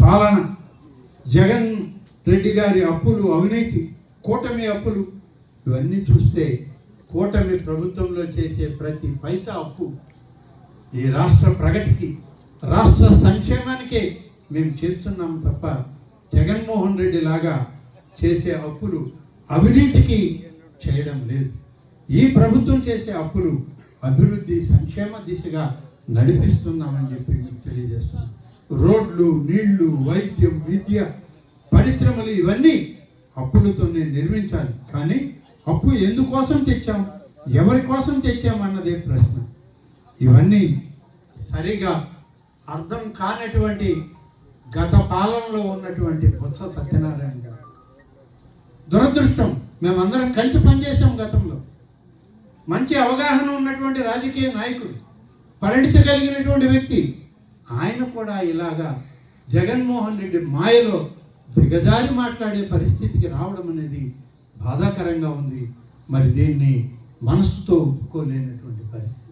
పాలన, జగన్ రెడ్డి గారి అప్పులు, అవినీతి, కూటమి అప్పులు ఇవన్నీ చూస్తే కూటమి ప్రభుత్వంలో చేసే ప్రతి పైసా అప్పు ఈ రాష్ట్ర ప్రగతికి, రాష్ట్ర సంక్షేమానికే మేము చేస్తున్నాం తప్ప జగన్మోహన్ రెడ్డి లాగా చేసే అప్పులు అవినీతికి చేయడం లేదు. ఈ ప్రభుత్వం చేసే అప్పులు అభివృద్ధి, సంక్షేమ దిశగా నడిపిస్తున్నామని చెప్పి మీకు తెలియజేస్తున్నాం. రోడ్లు, నీళ్లు, వైద్యం, విద్య, పరిశ్రమలు ఇవన్నీ అప్పులతోనే నిర్మించాలి. కానీ అప్పు ఎందుకోసం తెచ్చాం, ఎవరి కోసం తెచ్చాం అన్నదే ప్రశ్న. ఇవన్నీ సరిగా అర్థం కానటువంటి గత పాలనలో ఉన్నటువంటి బొత్స సత్యనారాయణ గారు. దురదృష్టం, మేమందరం కలిసి పనిచేసాం గతంలో. మంచి అవగాహన ఉన్నటువంటి రాజకీయ నాయకుడు, పరిణితి కలిగినటువంటి వ్యక్తి. ఆయన కూడా ఇలాగా జగన్మోహన్ రెడ్డి మాయలో దిగజారి మాట్లాడే పరిస్థితికి రావడం అనేది బాధాకరంగా ఉంది. మరి దీన్ని మనసుతో ఒప్పుకోలేనటువంటి పరిస్థితి.